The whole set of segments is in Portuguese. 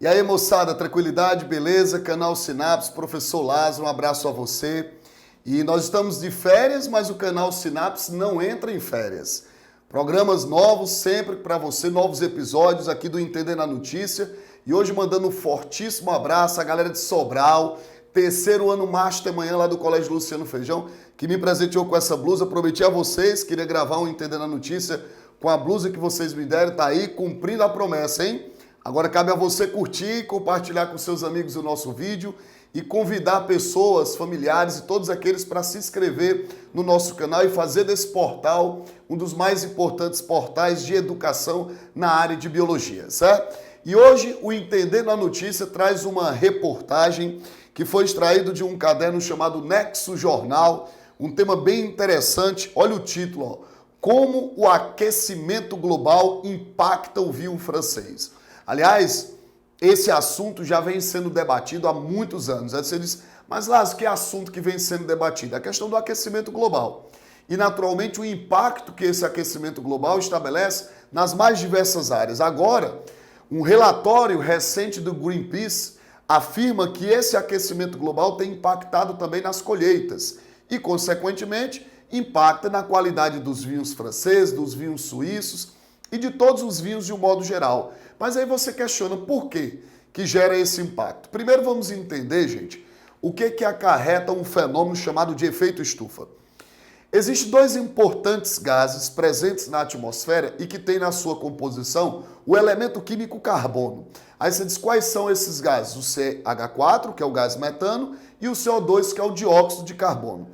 aí, moçada, tranquilidade, beleza? Canal Sinapse, professor Lázaro, um abraço a você. E nós estamos de férias, mas o canal Sinapse não entra em férias. Programas novos sempre para você, novos episódios aqui do Entender na Notícia. E hoje mandando um fortíssimo abraço à galera de Sobral, terceiro ano Master Manhã lá do Colégio Luciano Feijão, que me presenteou com essa blusa. Prometi a vocês, queria gravar um Entender na Notícia com a blusa que vocês me deram, tá aí cumprindo a promessa, hein? Agora cabe a você curtir, compartilhar com seus amigos o nosso vídeo e convidar pessoas, familiares e todos aqueles para se inscrever no nosso canal e fazer desse portal um dos mais importantes portais de educação na área de biologia, certo? E hoje o Entender na Notícia traz uma reportagem que foi extraído de um caderno chamado Nexo Jornal, um tema bem interessante. Olha o título, ó. Como o aquecimento global impacta o vinho francês. Aliás, esse assunto já vem sendo debatido há muitos anos. Aí você diz, mas Lázaro, que assunto que vem sendo debatido? A questão do aquecimento global. E, naturalmente, o impacto que esse aquecimento global estabelece nas mais diversas áreas. Agora, um relatório recente do Greenpeace afirma que esse aquecimento global tem impactado também nas colheitas e, consequentemente, impacta na qualidade dos vinhos franceses, dos vinhos suíços e de todos os vinhos de um modo geral. Mas aí você questiona por quê que gera esse impacto. Primeiro vamos entender, gente, o que acarreta um fenômeno chamado de efeito estufa. Existem dois importantes gases presentes na atmosfera e que têm na sua composição o elemento químico carbono. Aí você diz quais são esses gases? O CH4, que é o gás metano, e o CO2, que é o dióxido de carbono.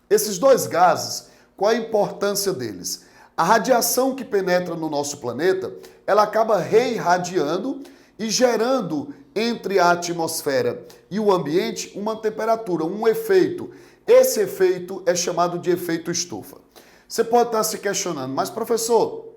Esses dois gases, qual a importância deles? A radiação que penetra no nosso planeta, ela acaba reirradiando e gerando entre a atmosfera e o ambiente uma temperatura, um efeito. Esse efeito é chamado de efeito estufa. Você pode estar se questionando, mas professor,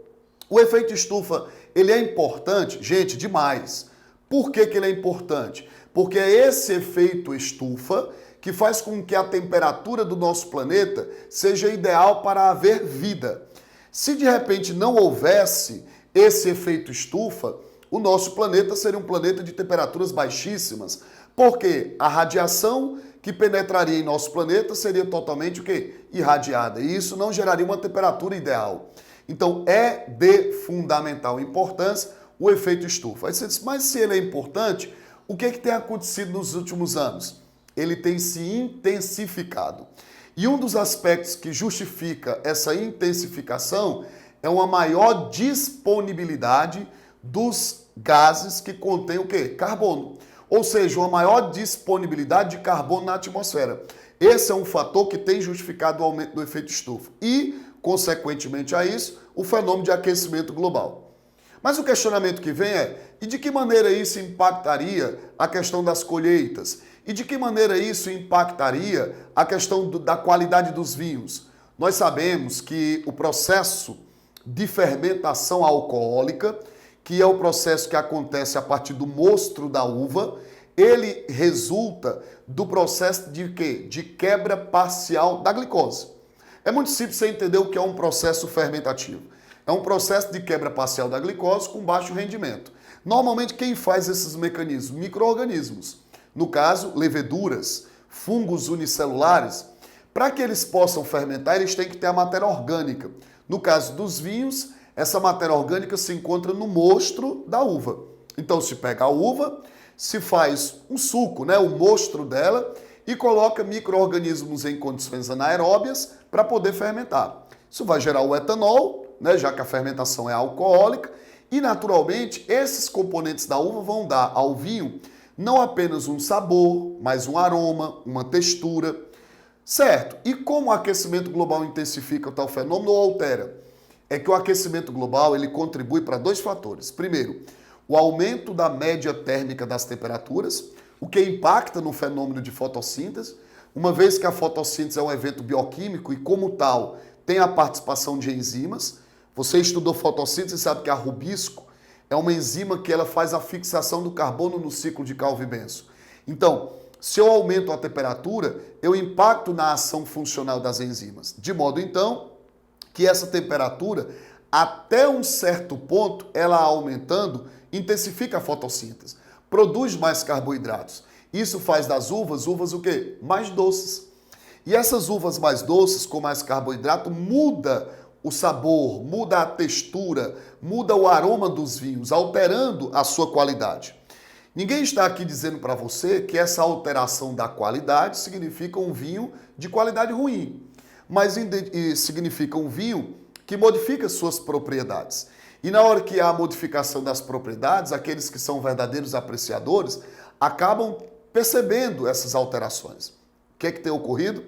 o efeito estufa, ele é importante? Gente, demais. Por que ele é importante? Porque é esse efeito estufa que faz com que a temperatura do nosso planeta seja ideal para haver vida. Se de repente não houvesse esse efeito estufa, o nosso planeta seria um planeta de temperaturas baixíssimas, porque a radiação que penetraria em nosso planeta seria totalmente o quê? Irradiada, e isso não geraria uma temperatura ideal. Então é de fundamental importância o efeito estufa. Aí você diz, mas se ele é importante, o que tem acontecido nos últimos anos? Ele tem se intensificado. E um dos aspectos que justifica essa intensificação é uma maior disponibilidade dos gases que contêm o quê? Carbono. Ou seja, uma maior disponibilidade de carbono na atmosfera. Esse é um fator que tem justificado o aumento do efeito estufa. E, consequentemente a isso, o fenômeno de aquecimento global. Mas o questionamento que vem é, e de que maneira isso impactaria a questão das colheitas? E de que maneira isso impactaria a questão da qualidade dos vinhos? Nós sabemos que o processo de fermentação alcoólica, que é o processo que acontece a partir do mostro da uva, ele resulta do processo de quê? De quebra parcial da glicose. É muito simples você entender o que é um processo fermentativo. É um processo de quebra parcial da glicose com baixo rendimento. Normalmente quem faz esses mecanismos? Micro-organismos. No caso, leveduras, fungos unicelulares. Para que eles possam fermentar, eles têm que ter a matéria orgânica. No caso dos vinhos, essa matéria orgânica se encontra no mostro da uva. Então se pega a uva, se faz um suco, o mostro dela, e coloca micro-organismos em condições anaeróbias para poder fermentar. Isso vai gerar o etanol, já que a fermentação é alcoólica, e naturalmente esses componentes da uva vão dar ao vinho não apenas um sabor, mas um aroma, uma textura. Certo, e como o aquecimento global intensifica o tal fenômeno ou altera? É que o aquecimento global ele contribui para dois fatores. Primeiro, o aumento da média térmica das temperaturas, o que impacta no fenômeno de fotossíntese, uma vez que a fotossíntese é um evento bioquímico e, como tal, tem a participação de enzimas. Você estudou fotossíntese e sabe que a rubisco é uma enzima que ela faz a fixação do carbono no ciclo de Calvi-Benson. Então, se eu aumento a temperatura, eu impacto na ação funcional das enzimas. De modo, então, que essa temperatura, até um certo ponto, ela aumentando, intensifica a fotossíntese. produz mais carboidratos. Isso faz das uvas o quê? Mais doces. E essas uvas mais doces, com mais carboidrato, muda o sabor, muda a textura, muda o aroma dos vinhos, alterando a sua qualidade. Ninguém está aqui dizendo para você que essa alteração da qualidade significa um vinho de qualidade ruim, mas significa um vinho que modifica suas propriedades. E na hora que há a modificação das propriedades, aqueles que são verdadeiros apreciadores acabam percebendo essas alterações. O que é que tem ocorrido?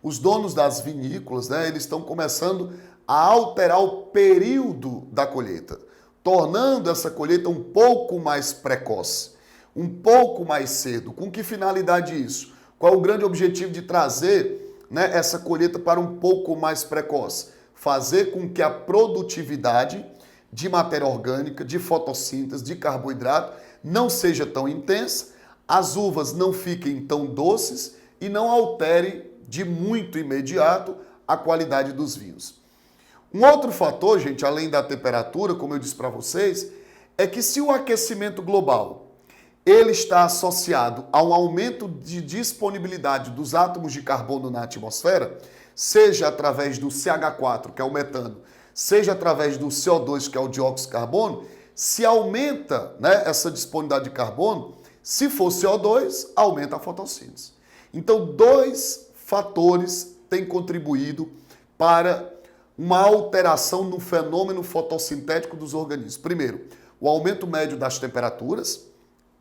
Os donos das vinícolas, né, eles estão começando a alterar o período da colheita, tornando essa colheita um pouco mais precoce, um pouco mais cedo. Com que finalidade isso? Qual é o grande objetivo de trazer, né, essa colheita para um pouco mais precoce? Fazer com que a produtividade de matéria orgânica, de fotossíntese, de carboidrato, não seja tão intensa, as uvas não fiquem tão doces e não altere de muito imediato a qualidade dos vinhos. Um outro fator, gente, além da temperatura, como eu disse para vocês, é que se o aquecimento global ele está associado a um aumento de disponibilidade dos átomos de carbono na atmosfera, seja através do CH4, que é o metano, seja através do CO2, que é o dióxido de carbono, se aumenta, né, essa disponibilidade de carbono, se for CO2, aumenta a fotossíntese. Então, dois fatores têm contribuído para uma alteração no fenômeno fotossintético dos organismos. Primeiro, o aumento médio das temperaturas,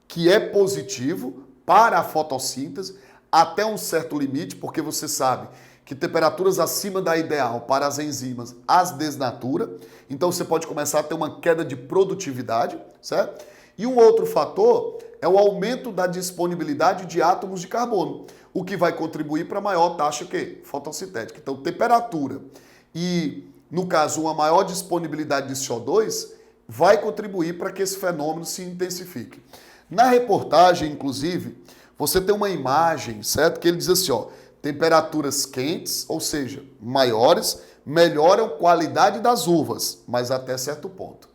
que é positivo para a fotossíntese até um certo limite, porque você sabe que temperaturas acima da ideal para as enzimas as desnatura, então você pode começar a ter uma queda de produtividade, certo? E um outro fator é o aumento da disponibilidade de átomos de carbono, o que vai contribuir para a maior taxa fotossintética. Então, temperatura e, no caso, uma maior disponibilidade de CO2 vai contribuir para que esse fenômeno se intensifique. Na reportagem, inclusive, você tem uma imagem, certo? Que ele diz assim, ó, temperaturas quentes, ou seja, maiores, melhoram a qualidade das uvas, mas até certo ponto.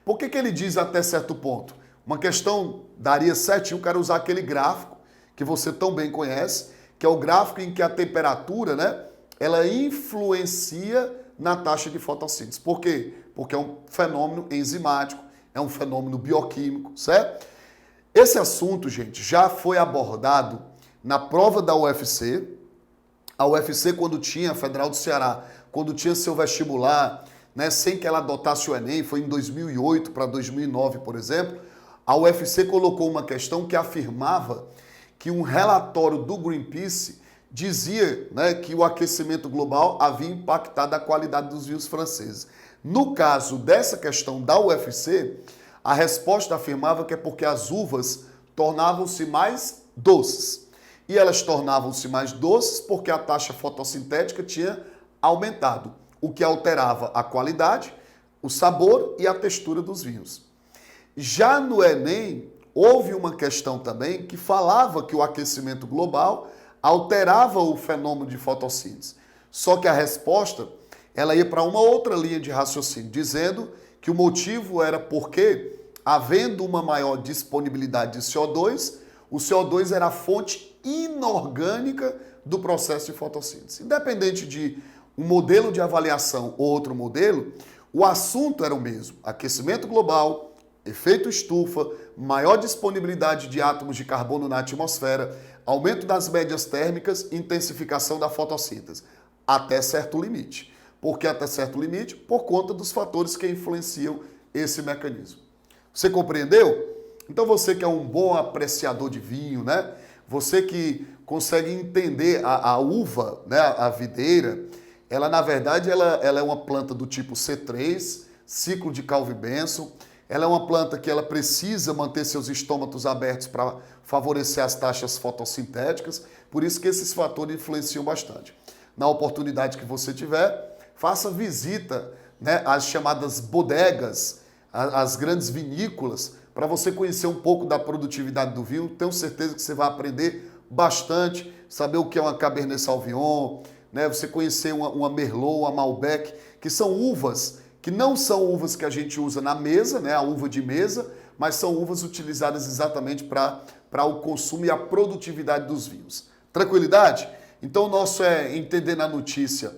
Por que ele diz até certo ponto? Uma questão daria certinho, eu quero usar aquele gráfico que você tão bem conhece, que é o gráfico em que a temperatura, né, ela influencia na taxa de fotossíntese. Por quê? Porque é um fenômeno enzimático, é um fenômeno bioquímico, certo? Esse assunto, gente, já foi abordado na prova da UFC. A UFC, quando tinha, a Federal do Ceará, quando tinha seu vestibular, né, sem que ela adotasse o Enem, foi em 2008 para 2009, por exemplo, a UFC colocou uma questão que afirmava que um relatório do Greenpeace dizia, né, que o aquecimento global havia impactado a qualidade dos vinhos franceses. No caso dessa questão da UFC, a resposta afirmava que é porque as uvas tornavam-se mais doces. E elas tornavam-se mais doces porque a taxa fotossintética tinha aumentado, o que alterava a qualidade, o sabor e a textura dos vinhos. Já no Enem, houve uma questão também que falava que o aquecimento global alterava o fenômeno de fotossíntese. Só que a resposta, ela ia para uma outra linha de raciocínio, dizendo que o motivo era porque, havendo uma maior disponibilidade de CO2, o CO2 era a fonte inorgânica do processo de fotossíntese. Independente de um modelo de avaliação ou outro modelo, o assunto era o mesmo. Aquecimento global, efeito estufa, maior disponibilidade de átomos de carbono na atmosfera, aumento das médias térmicas, intensificação da fotossíntese, até certo limite. Por que até certo limite? Por conta dos fatores que influenciam esse mecanismo. Você compreendeu? Então você que é um bom apreciador de vinho, né? Você que consegue entender a uva, né? A videira, ela na verdade ela é uma planta do tipo C3, ciclo de Calvi-Benson. Ela é uma planta que ela precisa manter seus estômatos abertos para favorecer as taxas fotossintéticas, por isso que esses fatores influenciam bastante. Na oportunidade que você tiver, faça visita, né, às chamadas bodegas, às grandes vinícolas, para você conhecer um pouco da produtividade do vinho. Tenho certeza que você vai aprender bastante, saber o que é uma Cabernet Sauvignon, né, você conhecer uma Merlot, uma Malbec, que são uvas que não são uvas que a gente usa na mesa, né, a uva de mesa, mas são uvas utilizadas exatamente para o consumo e a produtividade dos vinhos. Tranquilidade? Então o nosso Entender na Notícia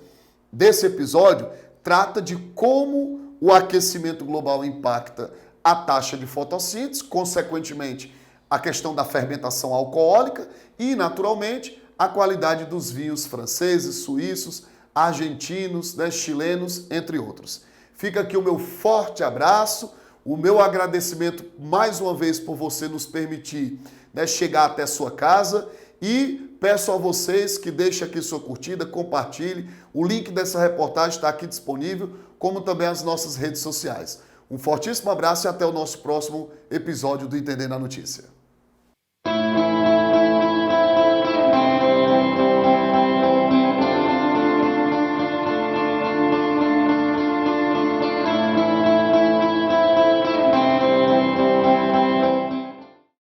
desse episódio trata de como o aquecimento global impacta a taxa de fotossíntese, consequentemente a questão da fermentação alcoólica e, naturalmente, a qualidade dos vinhos franceses, suíços, argentinos, chilenos, entre outros. Fica aqui o meu forte abraço, o meu agradecimento mais uma vez por você nos permitir chegar até sua casa e peço a vocês que deixem aqui sua curtida, compartilhe. O link dessa reportagem está aqui disponível, como também as nossas redes sociais. Um fortíssimo abraço e até o nosso próximo episódio do Entender na Notícia.